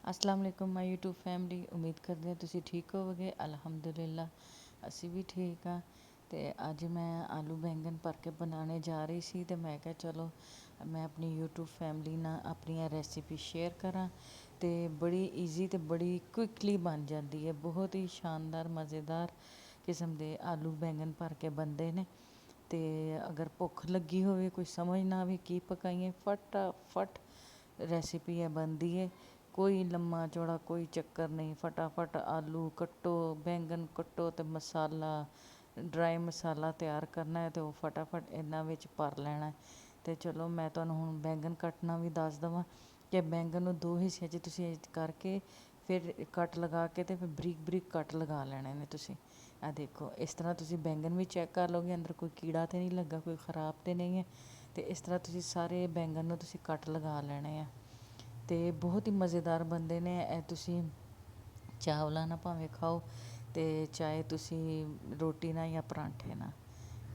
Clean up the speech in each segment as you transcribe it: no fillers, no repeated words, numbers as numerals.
अस्सलाम वालेकुम my YouTube family. उम्मीद करते हैं ਤੁਸੀਂ ਠੀਕ ਹੋਵੋਗੇ। ਅਲਹਮਦੁਲਿਲਾ ਅਸੀਂ ਵੀ ਠੀਕ ਆ। ਤੇ ਅੱਜ ਮੈਂ ਆਲੂ ਬੈਂਗਨ ਭਰ ਕੇ ਬਣਾਉਣੇ ਜਾ ਰਹੀ ਸੀ ਤੇ ਮੈਂ ਕਿਹਾ ਚਲੋ ਮੈਂ ਆਪਣੀ YouTube ਫੈਮਿਲੀ ਨਾਲ ਆਪਣੀਆਂ ਰੈਸਿਪੀ ਸ਼ੇਅਰ ਕਰਾਂ। ਤੇ ਬੜੀ ਈਜ਼ੀ ਤੇ ਬੜੀ ਕੁਇਕਲੀ ਬਣ ਜਾਂਦੀ ਹੈ। ਬਹੁਤ ਹੀ ਸ਼ਾਨਦਾਰ ਮਜ਼ੇਦਾਰ ਕਿਸਮ ਦੇ ਆਲੂ ਬੈਂਗਨ ਭਰ ਕੇ ਬਣਦੇ ਨੇ। ਤੇ ਅਗਰ ਭੁੱਖ ਲੱਗੀ ਹੋਵੇ, ਕੋਈ ਸਮਝ ਨਾ ਆਵੇ ਕੀ ਪਕਾਈਏ, ਫਟਾਫਟ ਰੈਸਿਪੀ ਹੈ ਬਣਦੀ ਹੈ। ਕੋਈ ਲੰਮਾ ਚੌੜਾ ਕੋਈ ਚੱਕਰ ਨਹੀਂ। ਫਟਾਫਟ ਆਲੂ ਕੱਟੋ, ਬੈਂਗਨ ਕੱਟੋ ਤੇ ਮਸਾਲਾ ਡਰਾਈ ਮਸਾਲਾ ਤਿਆਰ ਕਰਨਾ ਹੈ ਤੇ ਉਹ ਫਟਾਫਟ ਇਹਨਾਂ ਵਿੱਚ ਭਰ ਲੈਣਾ। ਤੇ ਚਲੋ ਮੈਂ ਤੁਹਾਨੂੰ ਹੁਣ ਬੈਂਗਨ ਕੱਟਣਾ ਵੀ ਦੱਸ ਦੇਵਾਂ ਕਿ ਬੈਂਗਨ ਨੂੰ ਦੋ ਹਿੱਸਿਆਂ 'ਚ ਤੁਸੀਂ ਕਰਕੇ ਫਿਰ ਕੱਟ ਲਗਾ ਕੇ ਤੇ ਫਿਰ ਬਰੀਕ ਬਰੀਕ ਕੱਟ ਲਗਾ ਲੈਣੇ ਨੇ ਤੁਸੀਂ। ਆ ਦੇਖੋ ਇਸ ਤਰ੍ਹਾਂ ਤੁਸੀਂ ਬੈਂਗਨ ਵੀ ਚੈੱਕ ਕਰ ਲਓਗੇ ਅੰਦਰ ਕੋਈ ਕੀੜਾ ਤਾਂ ਨਹੀਂ ਲੱਗਾ, ਕੋਈ ਖ਼ਰਾਬ ਤਾਂ ਨਹੀਂ ਹੈ। ਅਤੇ ਇਸ ਤਰ੍ਹਾਂ ਤੁਸੀਂ ਸਾਰੇ ਬੈਂਗਨ ਨੂੰ ਤੁਸੀਂ ਕੱਟ ਲਗਾ ਲੈਣੇ ਆ। ਅਤੇ ਬਹੁਤ ਹੀ ਮਜ਼ੇਦਾਰ ਬਣਦੇ ਨੇ ਇਹ। ਤੁਸੀਂ ਚਾਵਲਾਂ ਨਾਲ ਭਾਵੇਂ ਖਾਓ ਅਤੇ ਚਾਹੇ ਤੁਸੀਂ ਰੋਟੀ ਨਾਲ ਜਾਂ ਪਰਾਂਠੇ ਨਾਲ,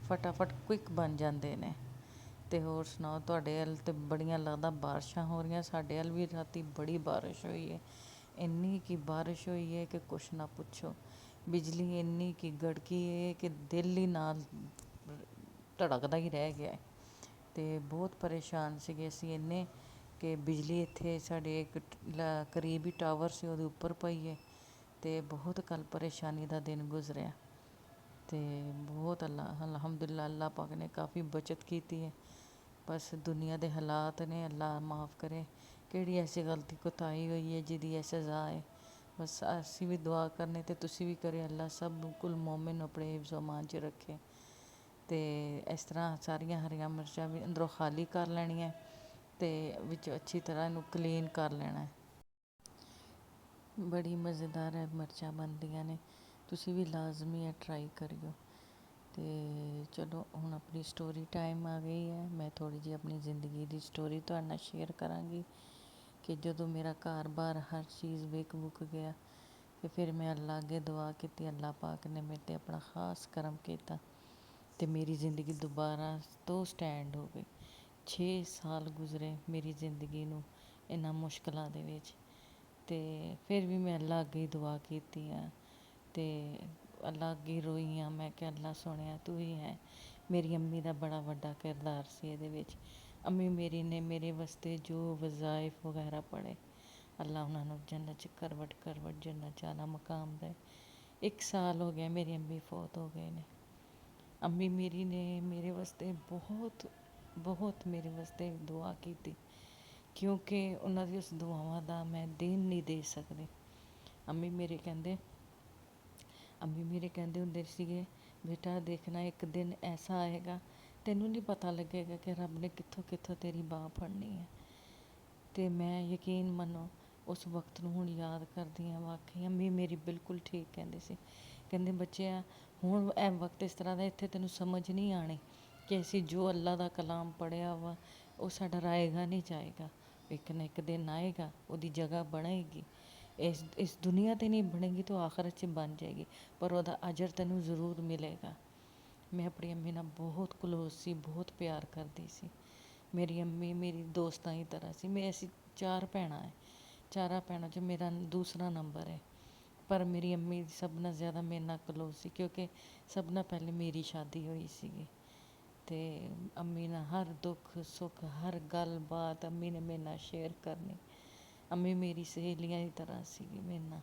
ਫਟਾਫਟ ਕੁਇੱਕ ਬਣ ਜਾਂਦੇ ਨੇ। ਅਤੇ ਹੋਰ ਸੁਣਾਓ, ਤੁਹਾਡੇ ਵੱਲ ਤਾਂ ਬੜੀਆਂ ਲੱਗਦਾ ਬਾਰਿਸ਼ਾਂ ਹੋ ਰਹੀਆਂ। ਸਾਡੇ ਵੱਲ ਵੀ ਰਾਤੀ ਬੜੀ ਬਾਰਿਸ਼ ਹੋਈ ਹੈ। ਇੰਨੀ ਕਿ ਬਾਰਿਸ਼ ਹੋਈ ਹੈ ਕਿ ਕੁਛ ਨਾ ਪੁੱਛੋ। ਬਿਜਲੀ ਇੰਨੀ ਕਿ ਗੜਕੀ ਹੈ ਕਿ ਦਿਲ ਹੀ ਨਾਲ ਧੜਕਦਾ ਹੀ ਰਹਿ ਗਿਆ। ਅਤੇ ਬਹੁਤ ਪਰੇਸ਼ਾਨ ਸੀਗੇ ਅਸੀਂ ਇੰਨੇ ਕਿ ਬਿਜਲੀ ਇੱਥੇ ਸਾਡੇ ਇੱਕ ਕਰੀਬੀ ਟਾਵਰ ਸੀ ਉਹਦੇ ਉੱਪਰ ਪਈ ਹੈ। ਅਤੇ ਬਹੁਤ ਕੱਲ੍ਹ ਪਰੇਸ਼ਾਨੀ ਦਾ ਦਿਨ ਗੁਜ਼ਰਿਆ। ਅਤੇ ਬਹੁਤ ਅਲਹਮਦੁਲਿਲਾ ਅੱਲਾਹ ਪਾਕ ਨੇ ਕਾਫੀ ਬੱਚਤ ਕੀਤੀ ਹੈ। ਬਸ ਦੁਨੀਆ ਦੇ ਹਾਲਾਤ ਨੇ, ਅੱਲਾਹ ਮਾफ़ ਕਰੇ। ਕਿਹੜੀ ਐਸੀ ਗਲਤੀ ਕੋਤਾਹੀ ਹੋਈ ਹੈ ਜਿਹਦੀ ਇਹ ਸਜ਼ਾ ਹੈ। ਬਸ ਅਸੀਂ ਵੀ ਦੁਆ ਕਰਨੇ ਅਤੇ ਤੁਸੀਂ ਵੀ ਕਰੇ ਅੱਲਾਹ ਸਭ ਬਿਲਕੁਲ ਮੋਮਿਨ ਨੂੰ ਆਪਣੇ ਹਿਫਜ਼ ਅਮਾਨ 'ਚ ਰੱਖੇ। ਅਤੇ ਇਸ ਤਰ੍ਹਾਂ ਸਾਰੀਆਂ ਹਰੀਆਂ ਮਿਰਚਾਂ ਵੀ ਅੰਦਰੋਂ ਖਾਲੀ ਕਰ ਲੈਣੀਆਂ ਅਤੇ ਵਿੱਚ ਅੱਛੀ ਤਰ੍ਹਾਂ ਇਹਨੂੰ ਕਲੀਨ ਕਰ ਲੈਣਾ। ਬੜੀ ਮਜ਼ੇਦਾਰ ਇਹ ਮਿਰਚਾਂ ਬਣਦੀਆਂ ਨੇ, ਤੁਸੀਂ ਵੀ ਲਾਜ਼ਮੀ ਹੈ ਟਰਾਈ ਕਰਿਓ। ਅਤੇ ਚਲੋ ਹੁਣ ਆਪਣੀ ਸਟੋਰੀ ਟਾਈਮ ਆ ਗਈ ਹੈ। ਮੈਂ ਥੋੜ੍ਹੀ ਜਿਹੀ ਆਪਣੀ ਜ਼ਿੰਦਗੀ ਦੀ ਸਟੋਰੀ ਤੁਹਾਡੇ ਨਾਲ ਸ਼ੇਅਰ ਕਰਾਂਗੀ ਕਿ ਜਦੋਂ ਮੇਰਾ ਘਰ ਬਾਰ ਹਰ ਚੀਜ਼ ਵਿਕ ਮੁੱਕ ਗਿਆ ਅਤੇ ਫਿਰ ਮੈਂ ਅੱਲਾਹ ਅੱਗੇ ਦੁਆ ਕੀਤੀ। ਅੱਲਾਹ ਪਾਕ ਨੇ ਮੇਰੇ 'ਤੇ ਆਪਣਾ ਖ਼ਾਸ ਕਰਮ ਕੀਤਾ ਅਤੇ ਮੇਰੀ ਜ਼ਿੰਦਗੀ ਦੁਬਾਰਾ ਤੋਂ ਸਟੈਂਡ ਹੋ ਗਈ। 6 ਸਾਲ ਗੁਜ਼ਰੇ ਮੇਰੀ ਜ਼ਿੰਦਗੀ ਨੂੰ ਇਹਨਾਂ ਮੁਸ਼ਕਿਲਾਂ ਦੇ ਵਿੱਚ। ਅਤੇ ਫਿਰ ਵੀ ਮੈਂ ਅੱਲਾਹ ਅੱਗੇ ਦੁਆ ਕੀਤੀ ਆ ਅਤੇ ਅੱਲਾਹ ਅੱਗੇ ਰੋਈ ਹਾਂ। ਮੈਂ ਕਿਹਾ ਅੱਲਾਹ ਸੋਹਣਿਆ ਤੂੰ ਹੀ ਹੈ। ਮੇਰੀ ਅੰਮੀ ਦਾ ਬੜਾ ਵੱਡਾ ਕਿਰਦਾਰ ਸੀ ਇਹਦੇ ਵਿੱਚ। ਅੰਮੀ ਮੇਰੀ ਨੇ ਮੇਰੇ ਵਾਸਤੇ ਜੋ ਵਜ਼ਾਇਫ ਵਗੈਰਾ ਪੜ੍ਹੇ, ਅੱਲਾਹ ਉਹਨਾਂ ਨੂੰ ਜੰਨਤ 'ਚ ਕਰਵਟ ਜੰਨਤ 'ਚ ਆਲਾ ਮਕਾਮ ਦੇ। 1 ਸਾਲ ਹੋ ਗਿਆ ਮੇਰੀ ਅੰਮੀ ਫੌਤ ਹੋ ਗਏ ਨੇ। ਅੰਮੀ ਮੇਰੀ ਨੇ ਮੇਰੇ ਵਾਸਤੇ ਬਹੁਤ ਮੇਰੇ ਵਾਸਤੇ ਦੁਆ ਕੀਤੀ ਕਿਉਂਕਿ ਉਹਨਾਂ ਦੀ ਉਸ ਦੁਆਵਾਂ ਦਾ ਮੈਂ ਦੇਣ ਨਹੀਂ ਦੇ ਸਕਦੀ। ਅੰਮੀ ਮੇਰੇ ਕਹਿੰਦੇ ਹੁੰਦੇ ਸੀਗੇ, ਬੇਟਾ ਦੇਖਣਾ ਇੱਕ ਦਿਨ ਐਸਾ ਆਏਗਾ ਤੈਨੂੰ ਨਹੀਂ ਪਤਾ ਲੱਗੇਗਾ ਕਿ ਰੱਬ ਨੇ ਕਿੱਥੋਂ ਕਿੱਥੋਂ ਤੇਰੀ ਬਾਂਹ ਫੜਨੀ ਹੈ। ਅਤੇ ਮੈਂ ਯਕੀਨ ਮੰਨੋ ਉਸ ਵਕਤ ਨੂੰ ਹੁਣ ਯਾਦ ਕਰਦੀ ਹਾਂ। ਵਾਕਈ ਅੰਮੀ ਮੇਰੀ ਬਿਲਕੁਲ ਠੀਕ ਕਹਿੰਦੇ ਸੀ। ਕਹਿੰਦੇ ਬੱਚਿਆ ਹੁਣ ਇਹ ਵਕਤ ਇਸ ਤਰ੍ਹਾਂ ਦਾ ਇੱਥੇ ਤੈਨੂੰ ਸਮਝ ਨਹੀਂ ਆਉਣੀ ਕਿ ਅਸੀਂ ਜੋ ਅੱਲਾਹ ਦਾ ਕਲਾਮ ਪੜ੍ਹਿਆ ਵਾ ਉਹ ਸਾਡਾ ਰਾਏਗਾ ਨਹੀਂ ਜਾਏਗਾ। ਇੱਕ ਨਾ ਇੱਕ ਦਿਨ ਆਏਗਾ, ਉਹਦੀ ਜਗ੍ਹਾ ਬਣੇਗੀ। ਇਸ ਦੁਨੀਆ 'ਤੇ ਨਹੀਂ ਬਣੇਗੀ ਤਾਂ ਆਖਰਤ 'ਚ ਬਣ ਜਾਏਗੀ, ਪਰ ਉਹਦਾ ਅਜਰ ਤੈਨੂੰ ਜ਼ਰੂਰ ਮਿਲੇਗਾ। ਮੈਂ ਆਪਣੀ ਅੰਮੀ ਨਾਲ ਬਹੁਤ ਕਲੋਜ਼ ਸੀ, ਬਹੁਤ ਪਿਆਰ ਕਰਦੀ ਸੀ। ਮੇਰੀ ਅੰਮੀ ਮੇਰੀ ਦੋਸਤਾਂ ਦੀ ਤਰ੍ਹਾਂ ਸੀ। ਅਸੀਂ 4 ਭੈਣਾਂ ਹੈ। 4 ਭੈਣਾਂ 'ਚ ਮੇਰਾ ਦੂਸਰਾ ਨੰਬਰ ਹੈ। ਪਰ ਮੇਰੀ ਅੰਮੀ ਸਭ ਨਾਲੋਂ ਜ਼ਿਆਦਾ ਮੇਰੇ ਨਾਲ ਕਲੋਜ਼ ਸੀ ਕਿਉਂਕਿ ਸਭ ਨਾਲੋਂ ਪਹਿਲੇ ਮੇਰੀ ਸ਼ਾਦੀ ਹੋਈ ਸੀਗੀ। ਅਤੇ ਅੰਮੀ ਨਾਲ ਹਰ ਦੁੱਖ ਸੁੱਖ ਹਰ ਗੱਲਬਾਤ ਅੰਮੀ ਨੇ ਮੇਰੇ ਨਾਲ ਸ਼ੇਅਰ ਕਰਨੀ। ਅੰਮੀ ਮੇਰੀ ਸਹੇਲੀਆਂ ਦੀ ਤਰ੍ਹਾਂ ਸੀਗੀ ਮੇਰੇ ਨਾਲ।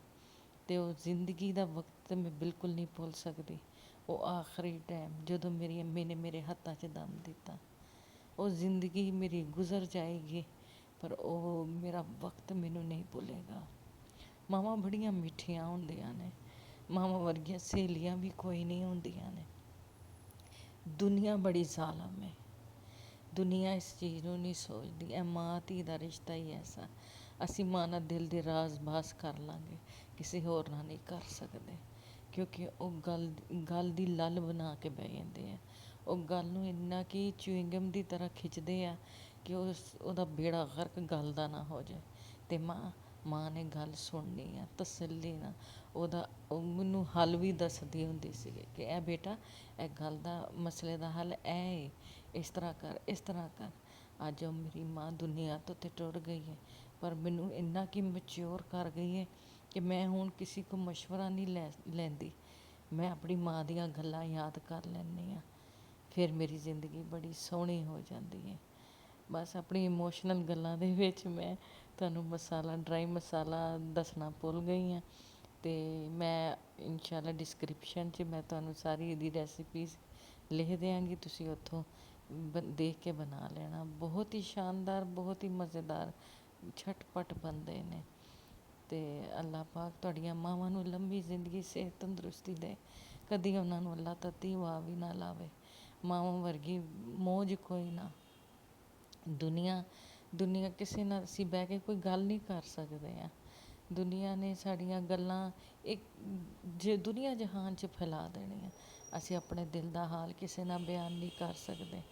ਅਤੇ ਉਹ ਜ਼ਿੰਦਗੀ ਦਾ ਵਕਤ ਮੈਂ ਬਿਲਕੁਲ ਨਹੀਂ ਭੁੱਲ ਸਕਦੀ। ਉਹ ਆਖਰੀ ਟਾਈਮ ਜਦੋਂ ਮੇਰੀ ਅੰਮੀ ਨੇ ਮੇਰੇ ਹੱਥਾਂ 'ਚ ਦਮ ਦਿੱਤਾ। ਉਹ ਜ਼ਿੰਦਗੀ ਮੇਰੀ ਗੁਜ਼ਰ ਜਾਏਗੀ ਪਰ ਉਹ ਮੇਰਾ ਵਕਤ ਮੈਨੂੰ ਨਹੀਂ ਭੁੱਲੇਗਾ। ਮਾਵਾਂ ਬੜੀਆਂ ਮਿੱਠੀਆਂ ਹੁੰਦੀਆਂ ਨੇ, ਮਾਵਾਂ ਵਰਗੀਆਂ ਸਹੇਲੀਆਂ ਵੀ ਕੋਈ ਨਹੀਂ ਹੁੰਦੀਆਂ ਨੇ। ਦੁਨੀਆ ਬੜੀ ਜ਼ਾਲਮ ਹੈ। ਦੁਨੀਆ ਇਸ ਚੀਜ਼ ਨੂੰ ਨਹੀਂ ਸੋਚਦੀ। ਇਹ ਮਾਂ ਧੀ ਦਾ ਰਿਸ਼ਤਾ ਹੀ ਐਸਾ। ਅਸੀਂ ਮਾਂ ਨਾਲ ਦਿਲ ਦੇ ਰਾਜ਼ ਬਾਜ਼ ਕਰ ਲਾਂਗੇ, ਕਿਸੇ ਹੋਰ ਨਾਲ ਨਹੀਂ ਕਰ ਸਕਦੇ ਕਿਉਂਕਿ ਉਹ ਗੱਲ ਦੀ ਲੱਲ ਬਣਾ ਕੇ ਬਹਿ ਜਾਂਦੇ ਆ। ਉਹ ਗੱਲ ਨੂੰ ਇੰਨਾ ਕਿ ਚਿਊਇੰਗਮ ਦੀ ਤਰ੍ਹਾਂ ਖਿੱਚਦੇ ਆ ਕਿ ਉਹਦਾ ਬੇੜਾ ਗਰਕ ਗੱਲ ਦਾ ਨਾ ਹੋ ਜਾਏ। ਅਤੇ ਮਾਂ ਨੇ ਗੱਲ ਸੁਣਨੀ ਆ ਤਸੱਲੀ ਨਾਲ। ਉਹ ਮੈਨੂੰ ਹੱਲ ਵੀ ਦੱਸਦੀ ਹੁੰਦੀ ਸੀਗੀ ਕਿ ਇਹ ਬੇਟਾ ਇਹ ਗੱਲ ਦਾ ਮਸਲੇ ਦਾ ਹੱਲ ਇਹ ਹੈ, ਇਸ ਤਰ੍ਹਾਂ ਕਰ ਇਸ ਤਰ੍ਹਾਂ ਕਰ। ਅੱਜ ਉਹ ਮੇਰੀ ਮਾਂ ਦੁਨੀਆ ਤੋਂ ਤਾਂ ਟੁਰ ਗਈ ਹੈ ਪਰ ਮੈਨੂੰ ਇੰਨਾ ਕਿ ਮੈਚਿਓਰ ਕਰ ਗਈ ਹੈ ਕਿ ਮੈਂ ਹੁਣ ਕਿਸੇ ਕੋਲ ਮਸ਼ਵਰਾ ਨਹੀਂ ਲੈਂਦੀ। ਮੈਂ ਆਪਣੀ ਮਾਂ ਦੀਆਂ ਗੱਲਾਂ ਯਾਦ ਕਰ ਲੈਂਦੀ ਹਾਂ, ਫਿਰ ਮੇਰੀ ਜ਼ਿੰਦਗੀ ਬੜੀ ਸੋਹਣੀ ਹੋ ਜਾਂਦੀ ਹੈ। ਬਸ ਆਪਣੀ ਇਮੋਸ਼ਨਲ ਗੱਲਾਂ ਦੇ ਵਿੱਚ ਮੈਂ ਤੁਹਾਨੂੰ ਡਰਾਈ ਮਸਾਲਾ ਦੱਸਣਾ ਭੁੱਲ ਗਈ ਹਾਂ। ਅਤੇ ਮੈਂ ਇਨਸ਼ਾਅੱਲਾ ਡਿਸਕ੍ਰਿਪਸ਼ਨ 'ਚ ਮੈਂ ਤੁਹਾਨੂੰ ਸਾਰੀ ਇਹਦੀ ਰੈਸਿਪੀਜ਼ ਲਿਖ ਦਿਆਂਗੀ, ਤੁਸੀਂ ਉੱਥੋਂ ਦੇਖ ਕੇ ਬਣਾ ਲੈਣਾ। ਬਹੁਤ ਹੀ ਸ਼ਾਨਦਾਰ, ਬਹੁਤ ਹੀ ਮਜ਼ੇਦਾਰ, ਝਟਪਟ ਬਣਦੇ ਨੇ। ਅਤੇ ਅੱਲਾਹ ਪਾਕ ਤੁਹਾਡੀਆਂ ਮਾਵਾਂ ਨੂੰ ਲੰਬੀ ਜ਼ਿੰਦਗੀ, ਸਿਹਤ, ਤੰਦਰੁਸਤੀ ਦੇ। ਕਦੀ ਉਹਨਾਂ ਨੂੰ ਅੱਲਾਹ ਤੱਤੀ ਵਾਹ ਵੀ ਨਾ ਲਾਵੇ। ਮਾਵਾਂ ਵਰਗੀ ਮੌਜ ਕੋਈ ਨਾ। ਦੁਨੀਆ ਕਿਸੇ ਨਾਲ ਅਸੀਂ ਬਹਿ ਕੇ ਕੋਈ ਗੱਲ ਨਹੀਂ ਕਰ ਸਕਦੇ ਹਾਂ। ਦੁਨੀਆ ਨੇ ਸਾਡੀਆਂ ਗੱਲਾਂ ਇੱਕ ਦੁਨੀਆ ਜਹਾਨ 'ਚ ਫੈਲਾ ਦੇਣੀਆਂ। ਅਸੀਂ ਆਪਣੇ ਦਿਲ ਦਾ ਹਾਲ ਕਿਸੇ ਨਾਲ ਬਿਆਨ ਨਹੀਂ ਕਰ ਸਕਦੇ।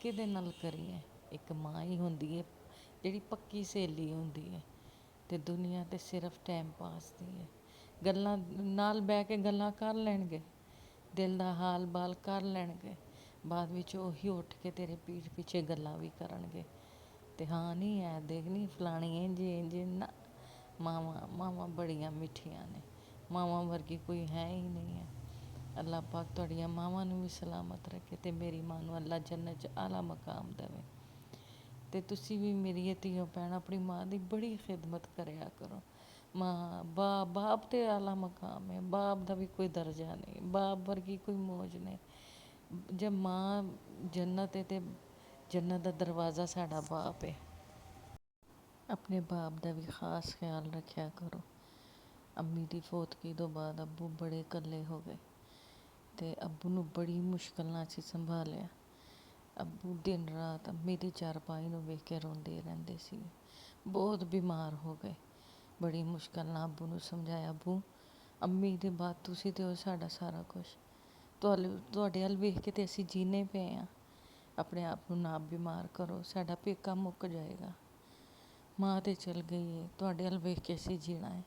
ਕਿਹਦੇ ਨਾਲ ਕਰੀਏ? ਇੱਕ ਮਾਂ ਹੀ ਹੁੰਦੀ ਹੈ ਜਿਹੜੀ ਪੱਕੀ ਸਹੇਲੀ ਹੁੰਦੀ ਹੈ। ਅਤੇ ਦੁਨੀਆ ਤਾਂ ਸਿਰਫ ਟਾਈਮ ਪਾਸ ਦੀ ਹੈ। ਗੱਲਾਂ ਨਾਲ ਬਹਿ ਕੇ ਗੱਲਾਂ ਕਰ ਲੈਣਗੇ, ਦਿਲ ਦਾ ਹਾਲ ਬਾਲ ਕਰ ਲੈਣਗੇ, ਬਾਅਦ ਵਿੱਚ ਉਹੀ ਉੱਠ ਕੇ ਤੇਰੇ ਪੀਠ ਪਿੱਛੇ ਗੱਲਾਂ ਵੀ ਕਰਨਗੇ। ਅਤੇ ਹਾਂ ਨਹੀਂ ਹੈ ਦੇਖ ਨਹੀਂ ਫਲਾਣੀ ਇੰਝ ਨਾ। ਮਾਵਾਂ ਬੜੀਆਂ ਮਿੱਠੀਆਂ ਨੇ। ਮਾਵਾਂ ਵਰਗੀ ਕੋਈ ਹੈ ਹੀ ਨਹੀਂ ਹੈ। ਅੱਲਾਹ ਪਾਕ ਤੁਹਾਡੀਆਂ ਮਾਵਾਂ ਨੂੰ ਵੀ ਸਲਾਮਤ ਰੱਖੇ ਅਤੇ ਮੇਰੀ ਮਾਂ ਨੂੰ ਅੱਲਾਹ ਜੰਨਤ 'ਚ ਆਲਾ ਮਕਾਮ ਦੇਵੇ। ਅਤੇ ਤੁਸੀਂ ਵੀ ਮੇਰੀ ਧੀਓ ਭੈਣ ਆਪਣੀ ਮਾਂ ਦੀ ਬੜੀ ਖਿਦਮਤ ਕਰਿਆ ਕਰੋ। ਮਾਂ ਬਾਪ ਤੇ ਆਲਾ ਮਕਾਮ ਹੈ। ਬਾਪ ਦਾ ਵੀ ਕੋਈ ਦਰਜਾ ਨਹੀਂ, ਬਾਪ ਵਰਗੀ ਕੋਈ ਮੌਜ ਨਹੀਂ। ਜੇ ਮਾਂ ਜੰਨਤ ਹੈ ਅਤੇ ਜੰਨਤ ਦਾ ਦਰਵਾਜ਼ਾ ਸਾਡਾ ਬਾਪ ਹੈ। ਆਪਣੇ ਬਾਪ ਦਾ ਵੀ ਖ਼ਾਸ ਖਿਆਲ ਰੱਖਿਆ ਕਰੋ। ਅੰਮੀ ਦੀ ਫੌਤਗੀ ਤੋਂ ਬਾਅਦ ਅੱਬੂ ਬੜੇ ਇਕੱਲੇ ਹੋ ਗਏ ਅਤੇ ਅੱਬੂ ਨੂੰ ਬੜੀ ਮੁਸ਼ਕਿਲ ਨਾਲ ਅਸੀਂ ਸੰਭਾਲਿਆ। ਅੱਬੂ ਦਿਨ ਰਾਤ ਅੰਮੀ ਦੀ ਚਾਰਪਾਈ ਨੂੰ ਵੇਖ ਕੇ ਰੋਂਦੇ ਰਹਿੰਦੇ ਸੀ। ਬਹੁਤ ਬਿਮਾਰ ਹੋ ਗਏ। ਬੜੀ ਮੁਸ਼ਕਿਲ ਨਾਲ ਅੱਬੂ ਨੂੰ ਸਮਝਾਇਆ, ਅੱਬੂ ਅੰਮੀ ਦੇ ਬਾਅਦ ਤੁਸੀਂ ਤੇ ਹੋ ਸਾਡਾ ਸਾਰਾ ਕੁਛ। ਤੁਹਾਡੇ ਵੱਲ ਵੇਖ ਕੇ ਤਾਂ ਅਸੀਂ ਜੀਣੇ ਪਏ ਹਾਂ। ਆਪਣੇ ਆਪ ਨੂੰ ਨਾ ਬਿਮਾਰ ਕਰੋ, ਸਾਡਾ ਪੇਕਾ ਮੁੱਕ ਜਾਏਗਾ। ਮਾਂ ਤਾਂ ਚਲ ਗਈ ਹੈ, ਤੁਹਾਡੇ ਵੱਲ ਵੇਖ ਕੇ ਅਸੀਂ ਜੀਣਾ ਹੈ।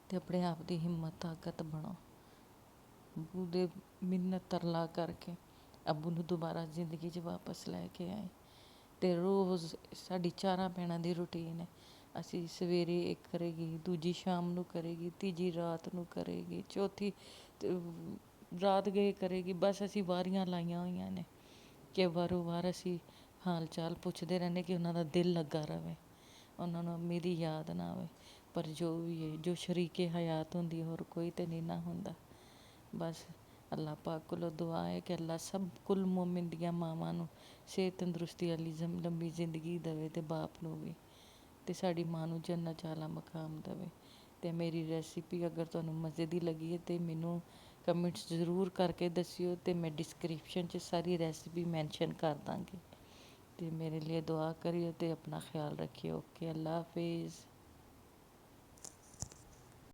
ਅਤੇ ਆਪਣੇ ਆਪ ਦੀ ਹਿੰਮਤ ਤਾਕਤ ਬਣਾਓ। ਅੱਬੂ ਦੇ ਮਿੰਨਤ ਤਰਲਾ ਕਰਕੇ ਅੱਬੂ ਨੂੰ ਦੁਬਾਰਾ ਜ਼ਿੰਦਗੀ 'ਚ ਵਾਪਸ ਲੈ ਕੇ ਆਏ। ਅਤੇ ਰੋਜ਼ ਸਾਡੀ 4 ਭੈਣਾਂ ਦੀ ਰੂਟੀਨ ਹੈ। ਅਸੀਂ ਸਵੇਰੇ ਇੱਕ ਕਰੇਗੀ, ਦੂਜੀ ਸ਼ਾਮ ਨੂੰ ਕਰੇਗੀ, ਤੀਜੀ ਰਾਤ ਨੂੰ ਕਰੇਗੀ, ਚੌਥੀ ਰਾਤ ਗਏ ਕਰੇਗੀ। ਬਸ ਅਸੀਂ ਵਾਰੀਆਂ ਲਾਈਆਂ ਹੋਈਆਂ ਨੇ ਕਿ ਵਾਰੋ ਵਾਰ ਅਸੀਂ ਹਾਲ ਚਾਲ ਪੁੱਛਦੇ ਰਹਿੰਦੇ ਕਿ ਉਹਨਾਂ ਦਾ ਦਿਲ ਲੱਗਾ ਰਹੇ, ਉਹਨਾਂ ਨੂੰ ਅੰਮੀ ਦੀ ਯਾਦ ਨਾ ਆਵੇ। ਪਰ ਜੋ ਵੀ ਹੈ, ਜੋ ਸ਼ਰੀਕੇ ਹਯਾਤ ਹੁੰਦੀ ਹੋਰ ਕੋਈ ਤਾਂ ਨਹੀਂ ਨਾ ਹੁੰਦਾ। ਬਸ ਅੱਲਾਹ ਪਾਕ ਕੋਲੋਂ ਦੁਆ ਹੈ ਕਿ ਅੱਲਾਹ ਸਭ ਕੁੱਲ ਮੋਮਿਨ ਦੀਆਂ ਮਾਵਾਂ ਨੂੰ ਸਿਹਤ ਤੰਦਰੁਸਤੀ ਵਾਲੀ ਲੰਬੀ ਜ਼ਿੰਦਗੀ ਦੇਵੇ ਅਤੇ ਬਾਪ ਨੂੰ ਵੀ, ਅਤੇ ਸਾਡੀ ਮਾਂ ਨੂੰ ਜੰਨਤ 'ਚ ਆਲਾ ਮਕਾਮ ਦੇਵੇ। ਅਤੇ ਮੇਰੀ ਰੈਸਿਪੀ ਅਗਰ ਤੁਹਾਨੂੰ ਮਜ਼ੇ ਦੀ ਲੱਗੀ ਹੈ ਤਾਂ ਮੈਨੂੰ ਕਮੈਂਟਸ ਜ਼ਰੂਰ ਕਰਕੇ ਦੱਸਿਓ ਅਤੇ ਮੈਂ ਡਿਸਕ੍ਰਿਪਸ਼ਨ 'ਚ ਸਾਰੀ ਰੈਸਿਪੀ ਮੈਂਸ਼ਨ ਕਰ ਦਾਂਗੀ। ਅਤੇ ਮੇਰੇ ਲਈ ਦੁਆ ਕਰਿਓ ਅਤੇ ਆਪਣਾ ਖਿਆਲ ਰੱਖਿਓ। ਓਕੇ, ਅੱਲਾ ਹਾਫਿਜ਼।